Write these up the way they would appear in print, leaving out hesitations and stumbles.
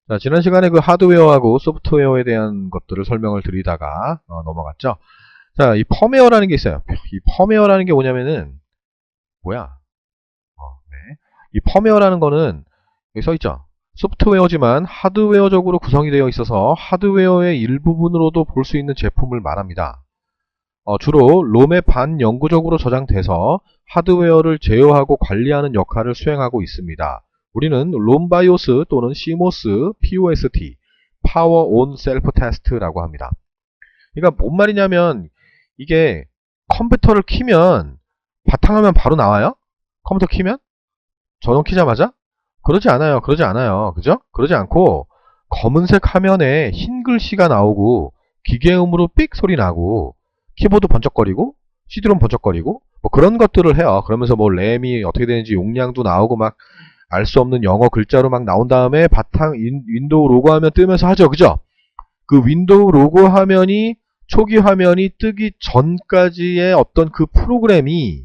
자, 지난 시간에 그 하드웨어하고 소프트웨어에 대한 것들을 설명을 드리다가 넘어갔죠. 자, 이 펌웨어라는 게 있어요. 이 펌웨어라는 게 뭐냐면은 뭐야? 네. 이 펌웨어라는 거는 여기 써 있죠. 소프트웨어지만 하드웨어적으로 구성이 되어 있어서 하드웨어의 일부분으로도 볼 수 있는 제품을 말합니다. 주로 롬에 반영구적으로 저장돼서 하드웨어를 제어하고 관리하는 역할을 수행하고 있습니다. 우리는 롬 바이오스 또는 CMOS, POST, Power on Self Test라고 합니다. 그러니까 뭔 말이냐면 이게 컴퓨터를 키면 바탕화면 바로 나와요? 컴퓨터 키면? 전원 키자마자? 그러지 않아요. 그러지 않아요. 그죠? 그러지 않고 검은색 화면에 흰 글씨가 나오고 기계음으로 삑 소리 나고 키보드 번쩍거리고 CD롬 번쩍거리고 뭐 그런 것들을 해요. 그러면서 뭐 램이 어떻게 되는지 용량도 나오고 막 알 수 없는 영어 글자로 막 나온 다음에 바탕 윈도우 로고 화면 뜨면서 하죠. 그죠? 그 윈도우 로고 화면이 초기 화면이 뜨기 전까지의 어떤 그 프로그램이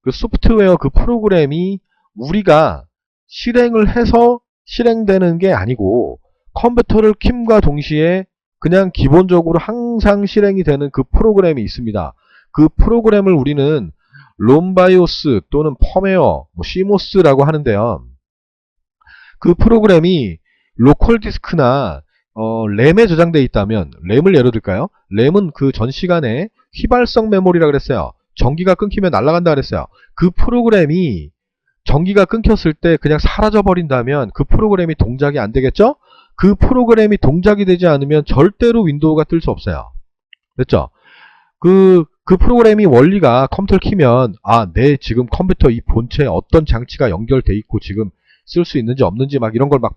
그 소프트웨어 그 프로그램이 우리가 실행을 해서 실행되는 게 아니고 컴퓨터를 킴과 동시에 그냥 기본적으로 항상 실행이 되는 그 프로그램이 있습니다. 그 프로그램을 우리는 롬바이오스 또는 펌웨어, CMOS라고 하는데요. 그 프로그램이 로컬 디스크나 램에 저장되어 있다면 램을 예로 들까요? 램은 그 전 시간에 휘발성 메모리라 그랬어요. 전기가 끊기면 날아간다 그랬어요. 그 프로그램이 전기가 끊겼을 때 그냥 사라져 버린다면 그 프로그램이 동작이 안 되겠죠? 그 프로그램이 동작이 되지 않으면 절대로 윈도우가 뜰 수 없어요. 됐죠? 그 프로그램이 원리가 컴퓨터를 키면 내 지금 컴퓨터 이 본체에 어떤 장치가 연결돼 있고 지금 쓸 수 있는지 없는지 막 이런 걸 막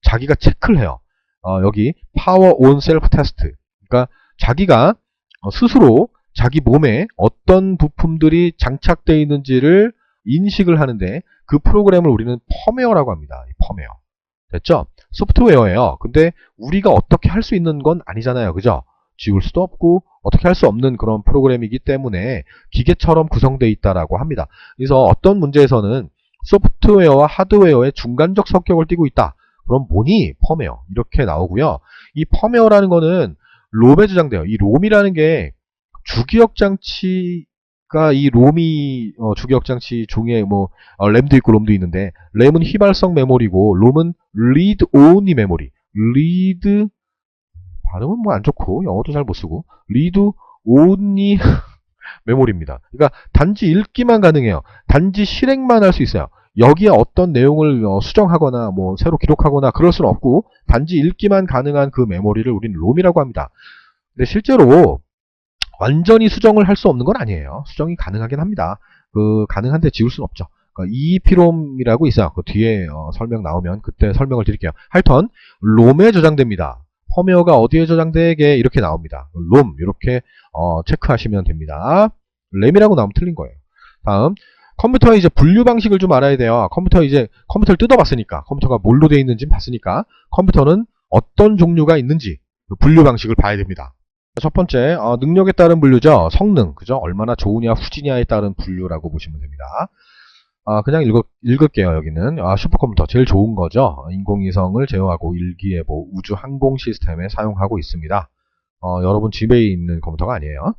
자기가 체크를 해요. 여기 Power on Self Test. 그러니까 자기가 스스로 자기 몸에 어떤 부품들이 장착되어 있는지를 인식을 하는데 그 프로그램을 우리는 펌웨어라고 합니다. 펌웨어. 됐죠? 소프트웨어예요. 근데 우리가 어떻게 할 수 있는 건 아니잖아요. 그죠? 지울 수도 없고 어떻게 할 수 없는 그런 프로그램이기 때문에 기계처럼 구성되어 있다라고 합니다. 그래서 어떤 문제에서는 소프트웨어와 하드웨어의 중간적 성격을 띠고 있다. 그럼 뭐니? 펌웨어. 이렇게 나오고요. 이 펌웨어라는 거는 롬에 저장돼요. 이 롬이라는 게 주기억 장치가 이 롬이 주기억 장치 중에 뭐 램도 있고 롬도 있는데 램은 휘발성 메모리고 롬은 read only 메모리. read 발음은 뭐 안 좋고 영어도 잘 못 쓰고 read only 메모리입니다. 그러니까 단지 읽기만 가능해요. 단지 실행만 할 수 있어요. 여기에 어떤 내용을 수정하거나 뭐 새로 기록하거나 그럴 수는 없고 단지 읽기만 가능한 그 메모리를 우리는 롬이라고 합니다. 근데 실제로 완전히 수정을 할 수 없는 건 아니에요. 수정이 가능하긴 합니다. 가능한데 지울 수는 없죠. EEPROM이라고 있어요. 그 뒤에 설명 나오면 그때 설명을 드릴게요. 하여튼 롬에 저장됩니다. 펌웨어가 어디에 저장되게 이렇게 나옵니다. 롬 이렇게 체크하시면 됩니다. 램이라고 나오면 틀린 거예요. 다음 컴퓨터의 이제 분류 방식을 좀 알아야 돼요. 컴퓨터를 뜯어봤으니까 컴퓨터가 뭘로 되어 있는지 봤으니까 컴퓨터는 어떤 종류가 있는지 분류 방식을 봐야 됩니다. 첫 번째 능력에 따른 분류죠. 성능 그죠? 얼마나 좋으냐 후지냐에 따른 분류라고 보시면 됩니다. 그냥 읽을게요. 여기는 슈퍼컴퓨터 제일 좋은 거죠. 인공위성을 제어하고 일기예보 우주 항공 시스템에 사용하고 있습니다. 여러분 집에 있는 컴퓨터가 아니에요.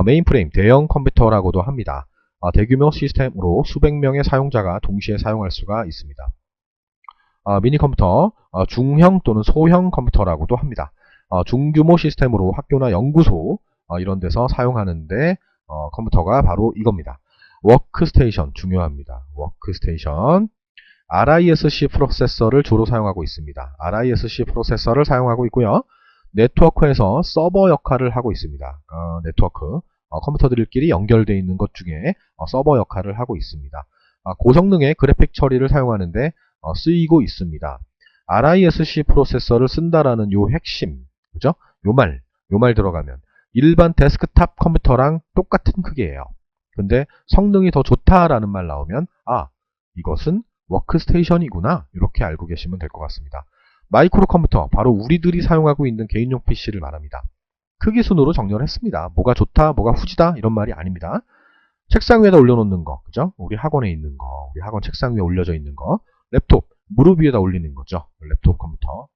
메인프레임 대형 컴퓨터라고도 합니다. 대규모 시스템으로 수백 명의 사용자가 동시에 사용할 수가 있습니다. 미니 컴퓨터 중형 또는 소형 컴퓨터라고도 합니다. 중규모 시스템으로 학교나 연구소 이런 데서 사용하는데 컴퓨터가 바로 이겁니다. 워크스테이션 중요합니다. 워크스테이션 RISC 프로세서를 주로 사용하고 있습니다. RISC 프로세서를 사용하고 있고요. 네트워크에서 서버 역할을 하고 있습니다. 네트워크 컴퓨터들끼리 연결되어 있는 것 중에 서버 역할을 하고 있습니다. 고성능의 그래픽 처리를 사용하는데 쓰이고 있습니다. RISC 프로세서를 쓴다라는 요 핵심, 그죠? 요 말 들어가면 일반 데스크탑 컴퓨터랑 똑같은 크기예요. 근데 성능이 더 좋다라는 말 나오면 이것은 워크스테이션이구나 이렇게 알고 계시면 될 것 같습니다. 마이크로 컴퓨터 바로 우리들이 사용하고 있는 개인용 PC를 말합니다. 크기 순으로 정렬했습니다. 뭐가 좋다 뭐가 후지다 이런 말이 아닙니다. 책상 위에다 올려놓는 거 그죠? 우리 학원에 있는 거 우리 학원 책상 위에 올려져 있는 거 랩톱 무릎 위에다 올리는 거죠. 랩톱 컴퓨터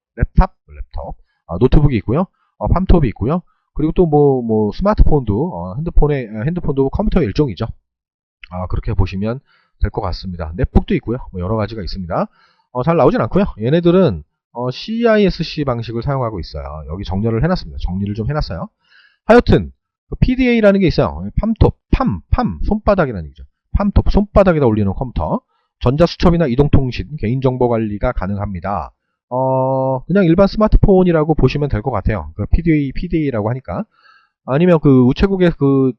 노트북이 있고요. 팜톱이 있고요. 그리고 또 뭐 스마트폰도 핸드폰도 컴퓨터의 일종이죠. 그렇게 보시면 될 것 같습니다. 넷북도 있고요. 뭐 여러 가지가 있습니다. 잘 나오진 않고요. 얘네들은 CISC 방식을 사용하고 있어요. 여기 정리를 해놨습니다. 정리를 좀 해놨어요. 하여튼 PDA라는 게 있어요. 팜톱, 손바닥이라는 얘기죠. 팜톱, 손바닥에다 올리는 컴퓨터. 전자수첩이나 이동통신, 개인정보관리가 가능합니다. 그냥 일반 스마트폰이라고 보시면 될 것 같아요. 그 PDA라고 하니까. 아니면 그 우체국에 그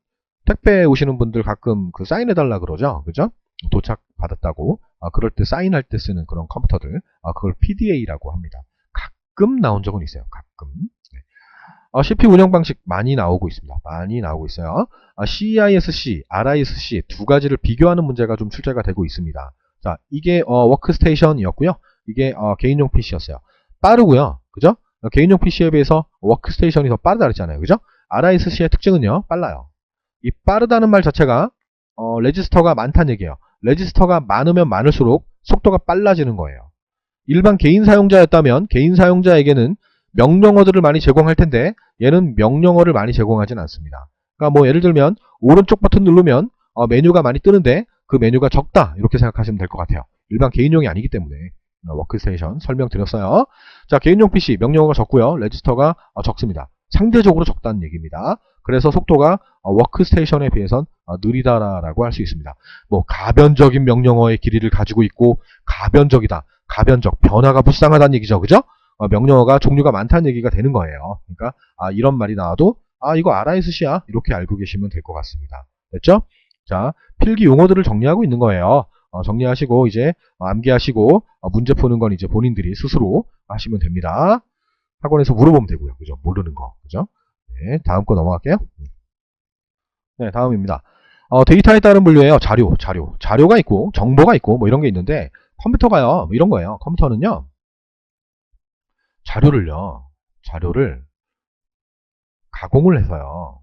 택배 오시는 분들 가끔 그 사인해달라 그러죠. 그죠? 도착 받았다고. 그럴 때 사인할 때 쓰는 그런 컴퓨터들. 그걸 PDA라고 합니다. 가끔 나온 적은 있어요. 가끔. 네. CPU 운영 방식 많이 나오고 있습니다. 많이 나오고 있어요. CISC, RISC 두 가지를 비교하는 문제가 좀 출제가 되고 있습니다. 자, 이게 워크스테이션이었고요. 이게 개인용 PC였어요. 빠르고요. 그죠? 개인용 PC에 비해서 워크스테이션이 더 빠르다 그랬잖아요. 그죠? RISC의 특징은요. 빨라요. 이 빠르다는 말 자체가 레지스터가 많다는 얘기예요. 레지스터가 많으면 많을수록 속도가 빨라지는 거예요. 일반 개인 사용자였다면 개인 사용자에게는 명령어들을 많이 제공할 텐데 얘는 명령어를 많이 제공하진 않습니다. 그러니까 뭐 예를 들면 오른쪽 버튼 누르면 메뉴가 많이 뜨는데 그 메뉴가 적다 이렇게 생각하시면 될 것 같아요. 일반 개인용이 아니기 때문에. 워크스테이션 설명드렸어요. 자, 개인용 PC 명령어가 적고요. 레지스터가 적습니다. 상대적으로 적다는 얘기입니다. 그래서 속도가 워크스테이션에 비해선 느리다라고 할 수 있습니다. 뭐 가변적인 명령어의 길이를 가지고 있고 가변적이다. 가변적, 변화가 불쌍하다는 얘기죠. 그죠? 명령어가 종류가 많다는 얘기가 되는 거예요. 그러니까 이런 말이 나와도 이거 RISC야 이렇게 알고 계시면 될 것 같습니다. 됐죠? 자, 필기 용어들을 정리하고 있는 거예요. 정리하시고 이제 암기하시고 문제 푸는 건 이제 본인들이 스스로 하시면 됩니다. 학원에서 물어보면 되고요. 그죠? 모르는 거. 그죠? 네, 다음 거 넘어갈게요. 네, 다음입니다. 데이터에 따른 분류예요. 자료가 있고 정보가 있고 뭐 이런 게 있는데 컴퓨터가요. 뭐 이런 거예요. 컴퓨터는요. 자료를 가공을 해서요.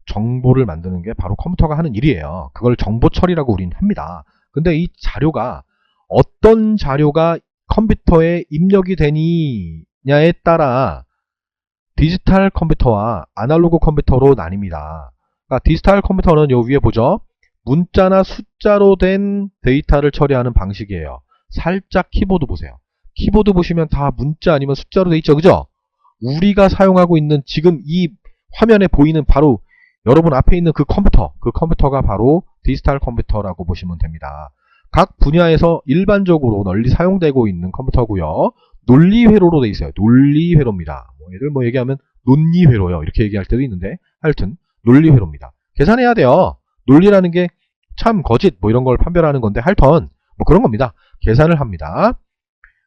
정보를 만드는 게 바로 컴퓨터가 하는 일이에요. 그걸 정보 처리라고 우리는 합니다. 근데 이 자료가 어떤 자료가 컴퓨터에 입력이 되느냐에 따라 디지털 컴퓨터와 아날로그 컴퓨터로 나뉩니다. 그러니까 디지털 컴퓨터는 요 위에 보죠. 문자나 숫자로 된 데이터를 처리하는 방식이에요. 살짝 키보드 보세요. 키보드 보시면 다 문자 아니면 숫자로 돼 있죠. 그죠? 우리가 사용하고 있는 지금 이 화면에 보이는 바로 여러분 앞에 있는 그 컴퓨터가 바로 디지털 컴퓨터라고 보시면 됩니다. 각 분야에서 일반적으로 널리 사용되고 있는 컴퓨터고요. 논리회로로 돼 있어요. 논리회로입니다. 얘를 얘기하면 논리회로요. 이렇게 얘기할 때도 있는데 하여튼 논리회로입니다. 계산해야 돼요. 논리라는 게 참 거짓 이런 걸 판별하는 건데 하여튼 그런 겁니다. 계산을 합니다.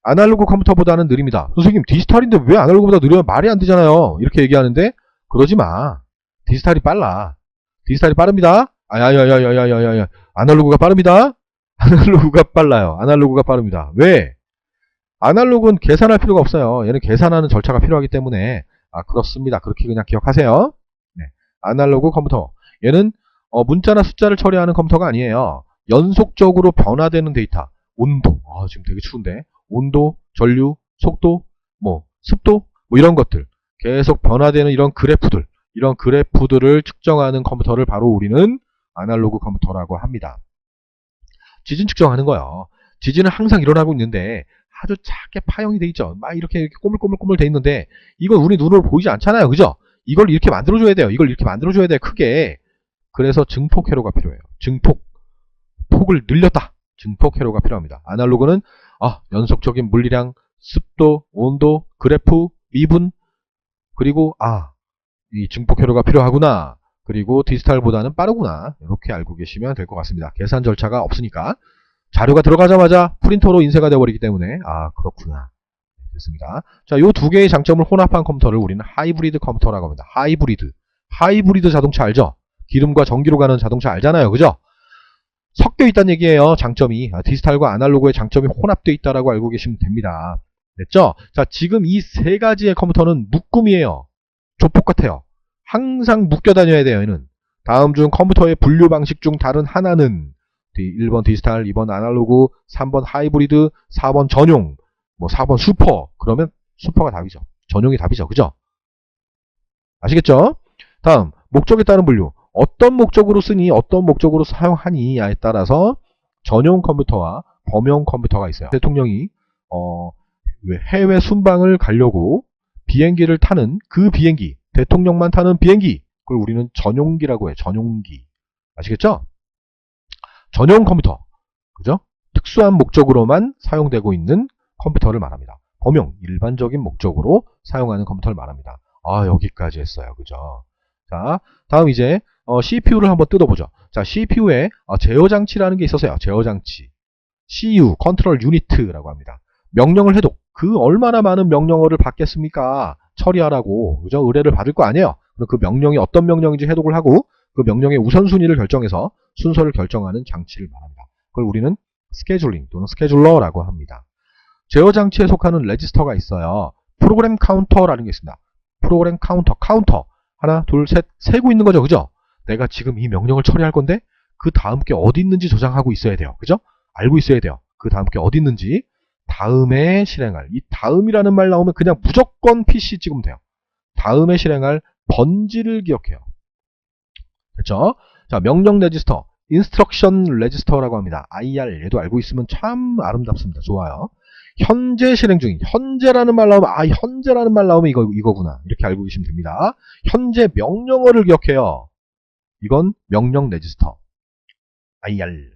아날로그 컴퓨터보다는 느립니다. 선생님 디지털인데 왜 아날로그보다 느려요? 말이 안 되잖아요. 이렇게 얘기하는데 그러지 마. 디지털이 빨라. 디지털이 빠릅니다. 야야야야야야야. 아날로그가 빠릅니다. 아날로그가 빨라요. 아날로그가 빠릅니다. 왜? 아날로그는 계산할 필요가 없어요. 얘는 계산하는 절차가 필요하기 때문에 그렇습니다. 그렇게 그냥 기억하세요. 네. 아날로그 컴퓨터. 얘는 문자나 숫자를 처리하는 컴퓨터가 아니에요. 연속적으로 변화되는 데이터. 온도. 지금 되게 추운데. 온도, 전류, 속도, 습도, 이런 것들. 계속 변화되는 이런 그래프들을 측정하는 컴퓨터를 바로 우리는 아날로그 컴퓨터라고 합니다. 지진 측정하는 거예요. 지진은 항상 일어나고 있는데 아주 작게 파형이 돼 있죠. 막 이렇게 꼬물꼬물꼬물 돼 있는데 이건 우리 눈으로 보이지 않잖아요. 그죠? 이걸 이렇게 만들어줘야 돼요. 이걸 이렇게 만들어줘야 돼요. 크게. 그래서 증폭 회로가 필요해요. 폭을 늘렸다. 증폭 회로가 필요합니다. 아날로그는 연속적인 물리량, 습도, 온도, 그래프, 미분 그리고 이 증폭 회로가 필요하구나. 그리고 디지털보다는 빠르구나. 이렇게 알고 계시면 될 것 같습니다. 계산 절차가 없으니까. 자료가 들어가자마자 프린터로 인쇄가 되어버리기 때문에 그렇구나. 됐습니다. 자, 요 두 개의 장점을 혼합한 컴퓨터를 우리는 하이브리드 컴퓨터라고 합니다. 하이브리드 자동차 알죠? 기름과 전기로 가는 자동차 알잖아요. 그죠? 섞여 있다는 얘기예요. 장점이. 디지털과 아날로그의 장점이 혼합되어 있다라고 알고 계시면 됩니다. 됐죠? 자, 지금 이 세 가지의 컴퓨터는 묶음이에요. 조폭 같아요. 항상 묶여 다녀야 돼요. 얘는. 다음 중 컴퓨터의 분류 방식 중 다른 하나는 1번 디지털, 2번 아날로그, 3번 하이브리드, 4번 전용, 4번 슈퍼. 그러면 슈퍼가 답이죠. 전용이 답이죠. 그죠? 아시겠죠? 다음, 목적에 따른 분류. 어떤 목적으로 쓰니, 어떤 목적으로 사용하니야에 따라서 전용 컴퓨터와 범용 컴퓨터가 있어요. 대통령이 해외 순방을 가려고 비행기를 타는 그 비행기, 대통령만 타는 비행기, 그걸 우리는 전용기라고 해요. 전용기. 아시겠죠? 전용 컴퓨터. 그죠? 특수한 목적으로만 사용되고 있는 컴퓨터를 말합니다. 범용, 일반적인 목적으로 사용하는 컴퓨터를 말합니다. 아, 여기까지 했어요. 그죠? 자, 다음 이제 CPU를 한번 뜯어보죠. 자, CPU에 제어장치라는 게 있었어요. 제어장치. CU, 컨트롤 유니트라고 합니다. 명령을 해도 그 얼마나 많은 명령어를 받겠습니까? 처리하라고. 그죠? 의뢰를 받을 거 아니에요. 그럼 그 명령이 어떤 명령인지 해독을 하고 그 명령의 우선순위를 결정해서 순서를 결정하는 장치를 말합니다. 그걸 우리는 스케줄링 또는 스케줄러라고 합니다. 제어장치에 속하는 레지스터가 있어요. 프로그램 카운터라는 게 있습니다. 프로그램 카운터. 하나, 둘, 셋, 세고 있는 거죠. 그죠? 내가 지금 이 명령을 처리할 건데 그 다음 게 어디 있는지 저장하고 있어야 돼요. 그죠? 알고 있어야 돼요. 그 다음 게 어디 있는지. 다음에 실행할. 이 다음이라는 말 나오면 그냥 무조건 PC 찍으면 돼요. 다음에 실행할 번지를 기억해요. 됐죠? 자, 명령 레지스터. 인스트럭션 레지스터라고 합니다. IR. 얘도 알고 있으면 참 아름답습니다. 좋아요. 현재 실행 중인. 현재라는 말 나오면 현재라는 말 나오면 이거구나. 이렇게 알고 계시면 됩니다. 현재 명령어를 기억해요. 이건 명령 레지스터. IR.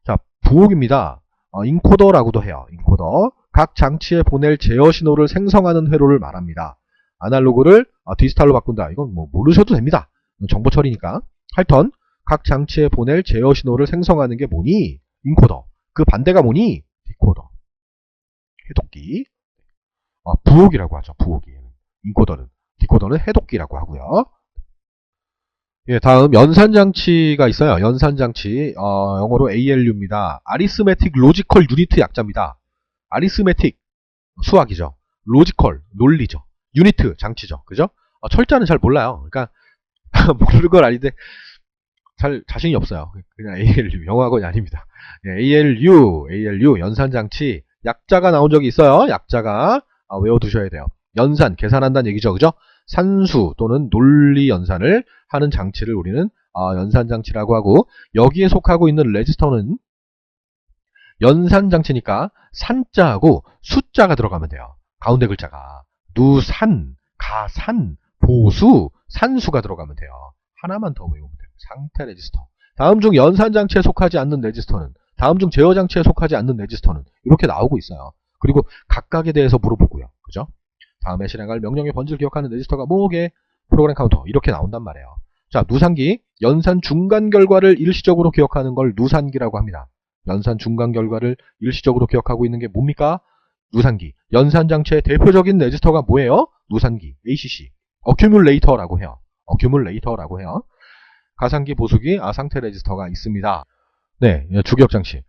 자, 부호입니다. 인코더라고도 해요. 인코더. 각 장치에 보낼 제어 신호를 생성하는 회로를 말합니다. 아날로그를 디지털로 바꾼다. 이건 뭐 모르셔도 됩니다. 정보 처리니까. 하여튼 각 장치에 보낼 제어 신호를 생성하는 게 뭐니? 인코더. 그 반대가 뭐니? 디코더. 해독기. 부호기라고 하죠. 부호기. 인코더는. 디코더는 해독기라고 하고요. 예, 다음 연산장치가 있어요. 연산장치. 영어로 ALU입니다. Arithmetic Logical Unit 약자입니다. Arithmetic 수학이죠. Logical 논리죠. 유니트 장치죠. 그죠? 철자는 잘 몰라요. 그러니까 모르는 건 아닌데 잘 자신이 없어요. 그냥 ALU 영어학원이 아닙니다. 예, ALU 연산장치 약자가 나온 적이 있어요. 약자가 외워두셔야 돼요. 연산 계산한다는 얘기죠. 그죠? 산수 또는 논리 연산을 하는 장치를 우리는 연산장치라고 하고 여기에 속하고 있는 레지스터는 연산장치니까 산자하고 숫자가 들어가면 돼요. 가운데 글자가 누산, 가산, 보수, 산수가 들어가면 돼요. 하나만 더 외우면 돼요. 상태 레지스터. 다음 중 연산장치에 속하지 않는 레지스터는 다음 중 제어장치에 속하지 않는 레지스터는 이렇게 나오고 있어요. 그리고 각각에 대해서 물어보고요. 그죠? 다음에 실행할 명령의 번지를 기억하는 레지스터가 뭐게? 프로그램 카운터. 이렇게 나온단 말이에요. 자, 누산기. 연산 중간 결과를 일시적으로 기억하는 걸 누산기라고 합니다. 연산 중간 결과를 일시적으로 기억하고 있는 게 뭡니까? 누산기. 연산장치의 대표적인 레지스터가 뭐예요? 누산기. ACC. 어큐뮬레이터라고 해요. 어큐뮬레이터라고 해요. 가상기, 보수기, 상태 레지스터가 있습니다. 네, 주기억장치.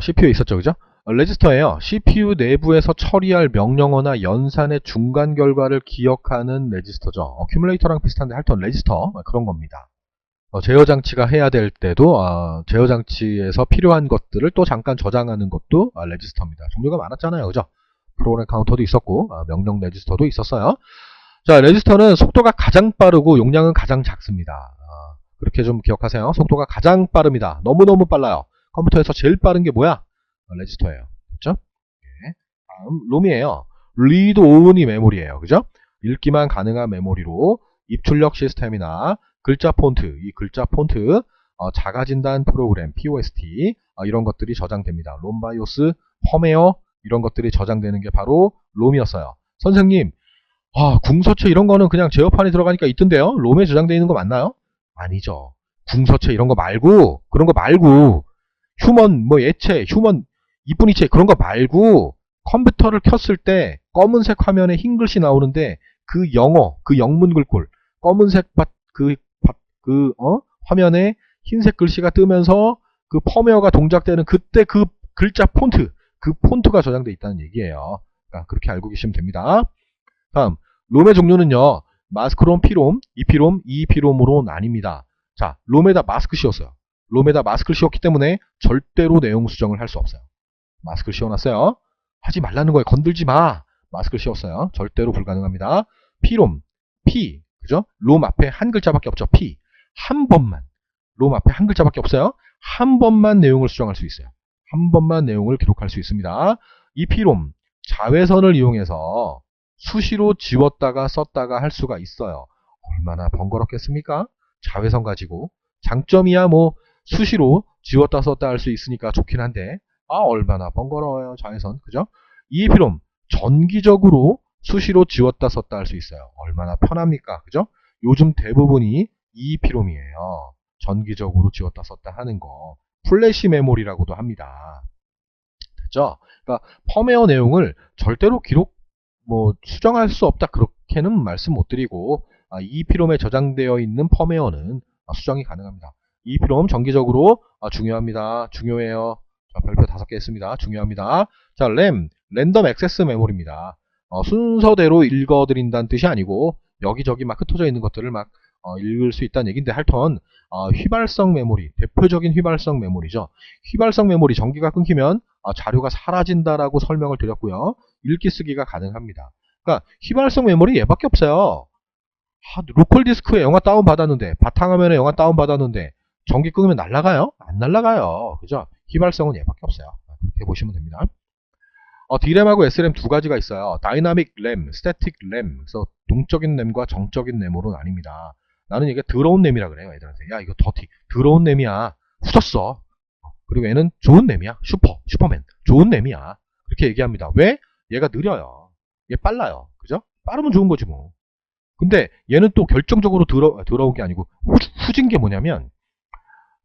CPU에 있었죠, 그죠? 레지스터예요. CPU 내부에서 처리할 명령어나 연산의 중간 결과를 기억하는 레지스터죠. 어큐뮬레이터랑 비슷한데 하여튼 레지스터 그런 겁니다. 제어장치가 해야 될 때도 제어장치에서 필요한 것들을 또 잠깐 저장하는 것도 레지스터입니다. 종류가 많았잖아요, 그죠? 프로그램 카운터도 있었고 명령 레지스터도 있었어요. 자, 레지스터는 속도가 가장 빠르고 용량은 가장 작습니다. 그렇게 좀 기억하세요. 속도가 가장 빠릅니다. 너무너무 빨라요. 컴퓨터에서 제일 빠른 게 뭐야? 레지스터예요. 됐죠? 네. 다음 롬이에요. read only 메모리예요. 그죠? 읽기만 가능한 메모리로 입출력 시스템이나 글자 폰트, 이 글자 폰트, 자가진단 프로그램, POST 이런 것들이 저장됩니다. 롬바이오스, 펌웨어 이런 것들이 저장되는 게 바로 롬이었어요. 선생님, 궁서체 이런 거는 그냥 제어판에 들어가니까 있던데요? 롬에 저장되어 있는 거 맞나요? 아니죠. 궁서체 이런 거 말고, 그런 거 말고, 휴먼, 예체, 휴먼, 이쁜 이체, 그런 거 말고, 컴퓨터를 켰을 때 검은색 화면에 흰 글씨 나오는데, 그 영어, 그 영문 글꼴, 검은색 화면에 흰색 글씨가 뜨면서 그 펌웨어가 동작되는 그때 그 글자 폰트, 그 폰트가 저장되어 있다는 얘기예요. 그러니까 그렇게 알고 계시면 됩니다. 다음, 롬의 종류는요, 마스크롬, 피롬, EP롬, EEP롬으로 나뉩니다. 자, 롬에다 마스크 씌웠어요. 롬에다 마스크를 씌웠기 때문에 절대로 내용 수정을 할 수 없어요. 마스크를 씌워놨어요. 하지 말라는 거예요. 건들지 마. 마스크를 씌웠어요. 절대로 불가능합니다. P롬, P, 그죠? 롬 앞에 한 글자밖에 없죠. P. 한 번만. 롬 앞에 한 글자밖에 없어요. 한 번만 내용을 수정할 수 있어요. 한 번만 내용을 기록할 수 있습니다. 이 P롬, 자외선을 이용해서 수시로 지웠다가 썼다가 할 수가 있어요. 얼마나 번거롭겠습니까? 자외선 가지고. 장점이야 뭐 수시로 지웠다 썼다 할 수 있으니까 좋긴 한데 얼마나 번거로워요. 자외선. 그죠? 이 P롬, 전기적으로 수시로 지웠다 썼다 할 수 있어요. 얼마나 편합니까? 그죠? 요즘 대부분이 EEP롬이에요. 전기적으로 지웠다 썼다 하는 거. 플래시 메모리라고도 합니다. 됐죠? 그러니까 펌웨어 내용을 절대로 기록 수정할 수 없다 그렇게는 말씀 못 드리고 EEP롬에 저장되어 있는 펌웨어는 수정이 가능합니다. EEP롬 정기적으로 중요합니다. 중요해요. 자, 별표 5개 했습니다. 중요합니다. 자, 랜덤 액세스 메모리입니다. 순서대로 읽어드린다는 뜻이 아니고 여기저기 막 흩어져 있는 것들을 막 읽을 수 있다는 얘기인데 하여튼 휘발성 메모리, 대표적인 휘발성 메모리죠. 휘발성 메모리 전기가 끊기면 자료가 사라진다라고 설명을 드렸고요. 읽기 쓰기가 가능합니다. 그러니까 휘발성 메모리 얘밖에 없어요. 로컬 디스크에 영화 다운 받았는데 바탕화면에 영화 다운 받았는데 전기 끊으면 날아가요? 안 날아가요. 그죠? 휘발성은 얘밖에 없어요. 그렇게 보시면 됩니다. D램하고 S램 두 가지가 있어요. 다이나믹 램, 스태틱 램. 그래서 동적인 램과 정적인 램으로 나뉩니다. 나는 이게 더러운 램이라 그래요. 애들한테. 야, 이거 더러운 램이야. 후졌어. 그리고 얘는 좋은 램이야. 슈퍼맨. 좋은 램이야. 그렇게 얘기합니다. 왜? 얘가 느려요. 얘 빨라요. 그죠? 빠르면 좋은 거지 뭐. 근데 얘는 또 결정적으로 더러운 게 아니고 후진 게 뭐냐면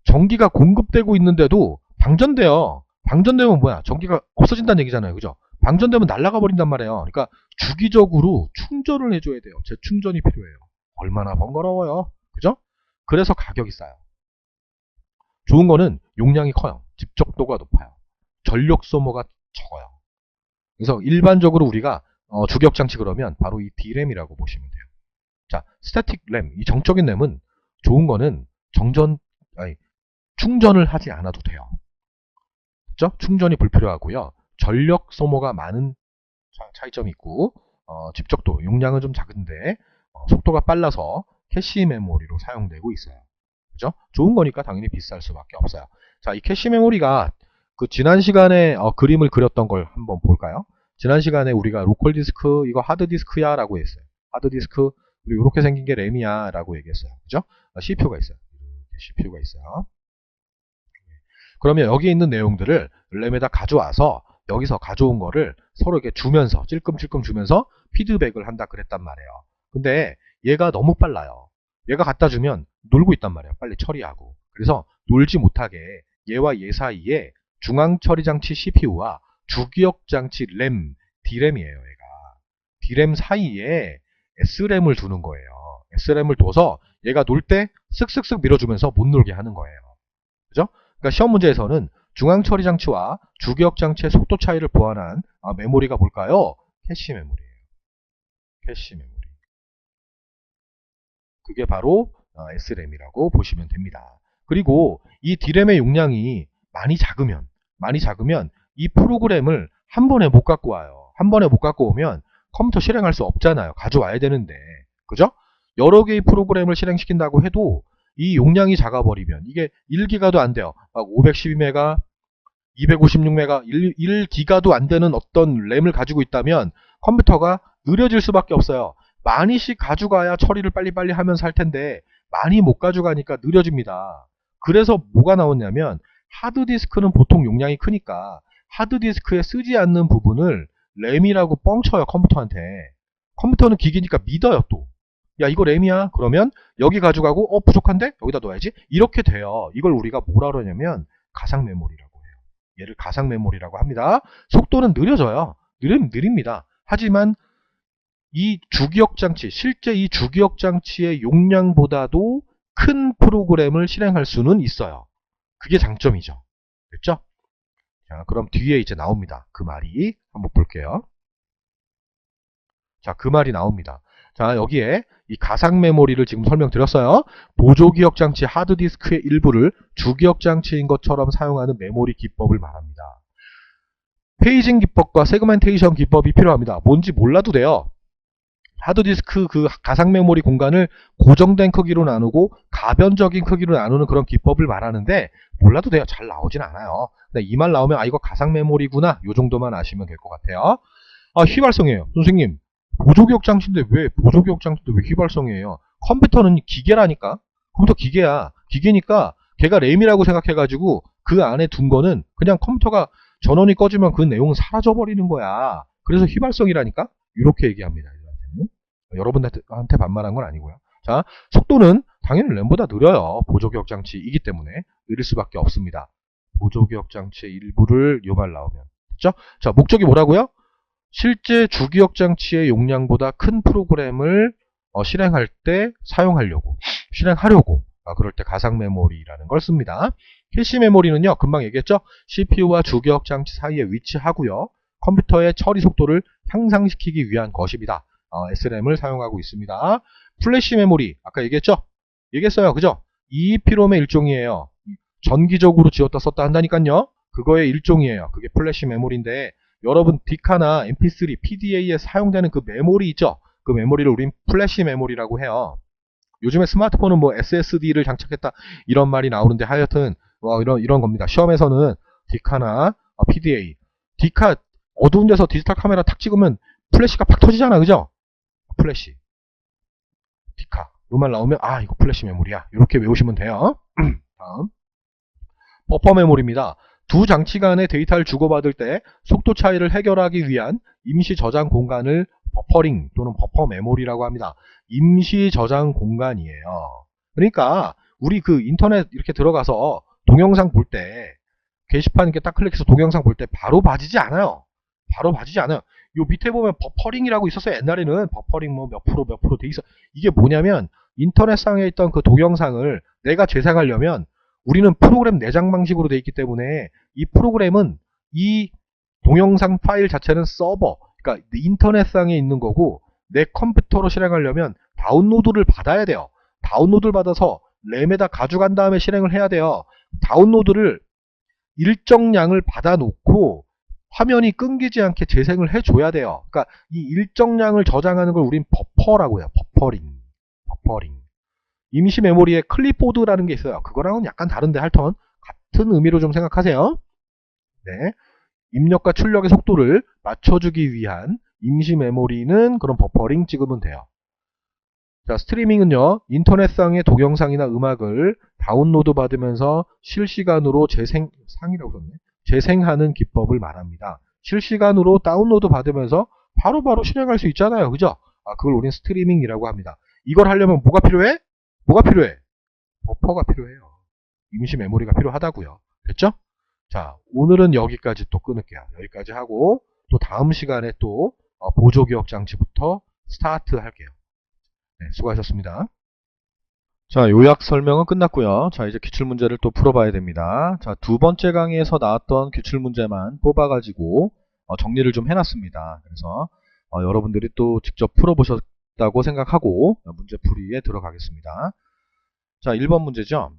전기가 공급되고 있는데도 방전돼요. 방전되면 뭐야? 전기가 없어진다는 얘기잖아요. 그죠? 방전되면 날아가 버린단 말이에요. 그러니까 주기적으로 충전을 해줘야 돼요. 재충전이 필요해요. 얼마나 번거로워요. 그죠? 그래서 가격이 싸요. 좋은 거는 용량이 커요. 집적도가 높아요. 전력 소모가 적어요. 그래서 일반적으로 우리가 주기억장치 그러면 바로 이 D램이라고 보시면 돼요. 자, 스태틱 램, 이 정적인 램은 좋은 거는 충전을 하지 않아도 돼요. 그죠? 충전이 불필요하고요. 전력 소모가 많은 차이점이 있고 집적도, 용량은 좀 작은데 속도가 빨라서 캐시 메모리로 사용되고 있어요. 그죠? 좋은 거니까 당연히 비쌀 수밖에 없어요. 자, 이 캐시 메모리가 그 지난 시간에 그림을 그렸던 걸 한번 볼까요? 지난 시간에 우리가 로컬 디스크 이거 하드 디스크야 라고 했어요. 하드 디스크 그리고 이렇게 생긴 게 램이야 라고 얘기했어요. 그죠? CPU가 있어요. 이렇게 CPU가 있어요. 그러면 여기 있는 내용들을 램에다 가져와서 여기서 가져온 거를 서로 이렇게 주면서 찔끔찔끔 주면서 피드백을 한다 그랬단 말이에요. 근데 얘가 너무 빨라요. 얘가 갖다 주면 놀고 있단 말이에요. 빨리 처리하고. 그래서 놀지 못하게 얘와 얘 사이에 중앙처리장치 CPU와 주기억장치 램, D램이에요. 얘가. D램 사이에 SRAM을 두는 거예요. SRAM을 둬서 얘가 놀 때 쓱쓱쓱 밀어주면서 못 놀게 하는 거예요. 그죠? 그러니까 시험 문제에서는 중앙처리장치와 주기억장치의 속도 차이를 보완한 메모리가 뭘까요? 캐시 메모리예요. 캐시 메모리. 그게 바로 SRAM이라고 보시면 됩니다. 그리고 이 D램의 용량이 많이 작으면 이 프로그램을 한 번에 못 갖고 와요. 한 번에 못 갖고 오면 컴퓨터 실행할 수 없잖아요. 가져와야 되는데. 그죠? 여러 개의 프로그램을 실행시킨다고 해도 이 용량이 작아버리면 이게 1기가도 안 돼요. 막 512메가, 256메가, 1기가도 안 되는 어떤 램을 가지고 있다면 컴퓨터가 느려질 수밖에 없어요. 많이씩 가져가야 처리를 빨리빨리 하면서 할 텐데 많이 못 가져가니까 느려집니다. 그래서 뭐가 나오냐면 하드디스크는 보통 용량이 크니까 하드디스크에 쓰지 않는 부분을 램이라고 뻥쳐요. 컴퓨터한테. 컴퓨터는 기기니까 믿어요 또. 야 이거 램이야. 그러면 여기 가져가고 부족한데? 여기다 넣어야지. 이렇게 돼요. 이걸 우리가 뭐라 그러냐면 가상 메모리라고 해요. 얘를 가상 메모리라고 합니다. 속도는 느려져요. 느립니다. 하지만 이 주기억장치, 실제 이 주기억장치의 용량보다도 큰 프로그램을 실행할 수는 있어요. 그게 장점이죠. 됐죠? 자, 그럼 뒤에 이제 나옵니다. 그 말이 한번 볼게요. 자, 그 말이 나옵니다. 자, 여기에 이 가상 메모리를 지금 설명드렸어요. 보조기억장치 하드디스크의 일부를 주기억장치인 것처럼 사용하는 메모리 기법을 말합니다. 페이징 기법과 세그멘테이션 기법이 필요합니다. 뭔지 몰라도 돼요. 하드디스크 그 가상 메모리 공간을 고정된 크기로 나누고 가변적인 크기로 나누는 그런 기법을 말하는데 몰라도 돼요. 잘 나오진 않아요. 근데 이 말 나오면 아 이거 가상 메모리구나 요 정도만 아시면 될 것 같아요. 아 휘발성이에요. 선생님 보조기억 장치인데 왜 휘발성이에요? 컴퓨터는 기계라니까. 컴퓨터 기계야. 기계니까 걔가 램이라고 생각해가지고 그 안에 둔 거는 그냥 컴퓨터가 전원이 꺼지면 그 내용은 사라져버리는 거야. 그래서 휘발성이라니까. 이렇게 얘기합니다. 여러분한테 반말한 건 아니고요. 자, 속도는 당연히 램보다 느려요. 보조기억 장치이기 때문에 느릴 수밖에 없습니다. 보조기억 장치의 일부를 요 말 나오면. 그렇죠? 자, 목적이 뭐라고요? 실제 주기억 장치의 용량보다 큰 프로그램을 실행할 때 실행하려고 그럴 때 가상 메모리라는 걸 씁니다. 캐시 메모리는요, 금방 얘기했죠? CPU와 주기억 장치 사이에 위치하고요. 컴퓨터의 처리 속도를 향상시키기 위한 것입니다. SRAM을 사용하고 있습니다. 플래시 메모리, 아까 얘기했어요. 그죠? EEPROM의 일종이에요. 전기적으로 지었다 썼다 한다니까요. 그거의 일종이에요. 그게 플래시 메모리인데 여러분 디카나 MP3, PDA에 사용되는 그 메모리 있죠? 그 메모리를 우린 플래시 메모리라고 해요. 요즘에 스마트폰은 뭐 SSD를 장착했다 이런 말이 나오는데 하여튼 이런 겁니다. 시험에서는 디카나 PDA, 디카 어두운 데서 디지털 카메라 탁 찍으면 플래시가 팍 터지잖아, 그죠? 플래시, 디카 요 말 나오면 아 이거 플래시 메모리야 이렇게 외우시면 돼요. 다음 버퍼 메모리입니다. 두 장치 간의 데이터를 주고받을 때 속도 차이를 해결하기 위한 임시 저장 공간을 버퍼링 또는 버퍼 메모리라고 합니다. 임시 저장 공간이에요. 그러니까 우리 그 인터넷 이렇게 들어가서 동영상 볼 때 게시판 이렇게 딱 클릭해서 동영상 볼 때 바로 봐지지 않아요. 요 밑에 보면 버퍼링이라고 있었어요. 옛날에는 버퍼링 뭐 몇 프로 돼 있어. 이게 뭐냐면 인터넷상에 있던 그 동영상을 내가 재생하려면 우리는 프로그램 내장 방식으로 되어 있기 때문에 이 프로그램은 이 동영상 파일 자체는 서버, 그러니까 인터넷상에 있는 거고 내 컴퓨터로 실행하려면 다운로드를 받아야 돼요. 다운로드를 받아서 램에다 가져간 다음에 실행을 해야 돼요. 다운로드를 일정량을 받아놓고 화면이 끊기지 않게 재생을 해줘야 돼요. 그러니까 이 일정량을 저장하는 걸 우린 버퍼라고 해요. 버퍼링. 임시 메모리에 클립보드라는 게 있어요. 그거랑은 약간 다른데 하여튼 같은 의미로 좀 생각하세요. 네, 입력과 출력의 속도를 맞춰주기 위한 임시 메모리는 그런 버퍼링 찍으면 돼요. 자, 스트리밍은요, 인터넷상의 동영상이나 음악을 다운로드 받으면서 실시간으로 재생하는 기법을 말합니다. 실시간으로 다운로드 받으면서 바로바로 실행할 수 있잖아요. 그죠? 그걸 우린 스트리밍이라고 합니다. 이걸 하려면 뭐가 필요해? 버퍼가 필요해요. 임시 메모리가 필요하다고요. 됐죠? 자, 오늘은 여기까지 또 끊을게요. 여기까지 하고 또 다음 시간에 또 보조기억 장치부터 스타트 할게요. 네, 수고하셨습니다. 자, 요약 설명은 끝났고요. 자, 이제 기출문제를 또 풀어봐야 됩니다. 자, 두 번째 강의에서 나왔던 기출문제만 뽑아가지고 정리를 좀 해놨습니다. 그래서 여러분들이 또 직접 풀어보셨다고 생각하고 문제풀이에 들어가겠습니다. 자, 1번 문제죠.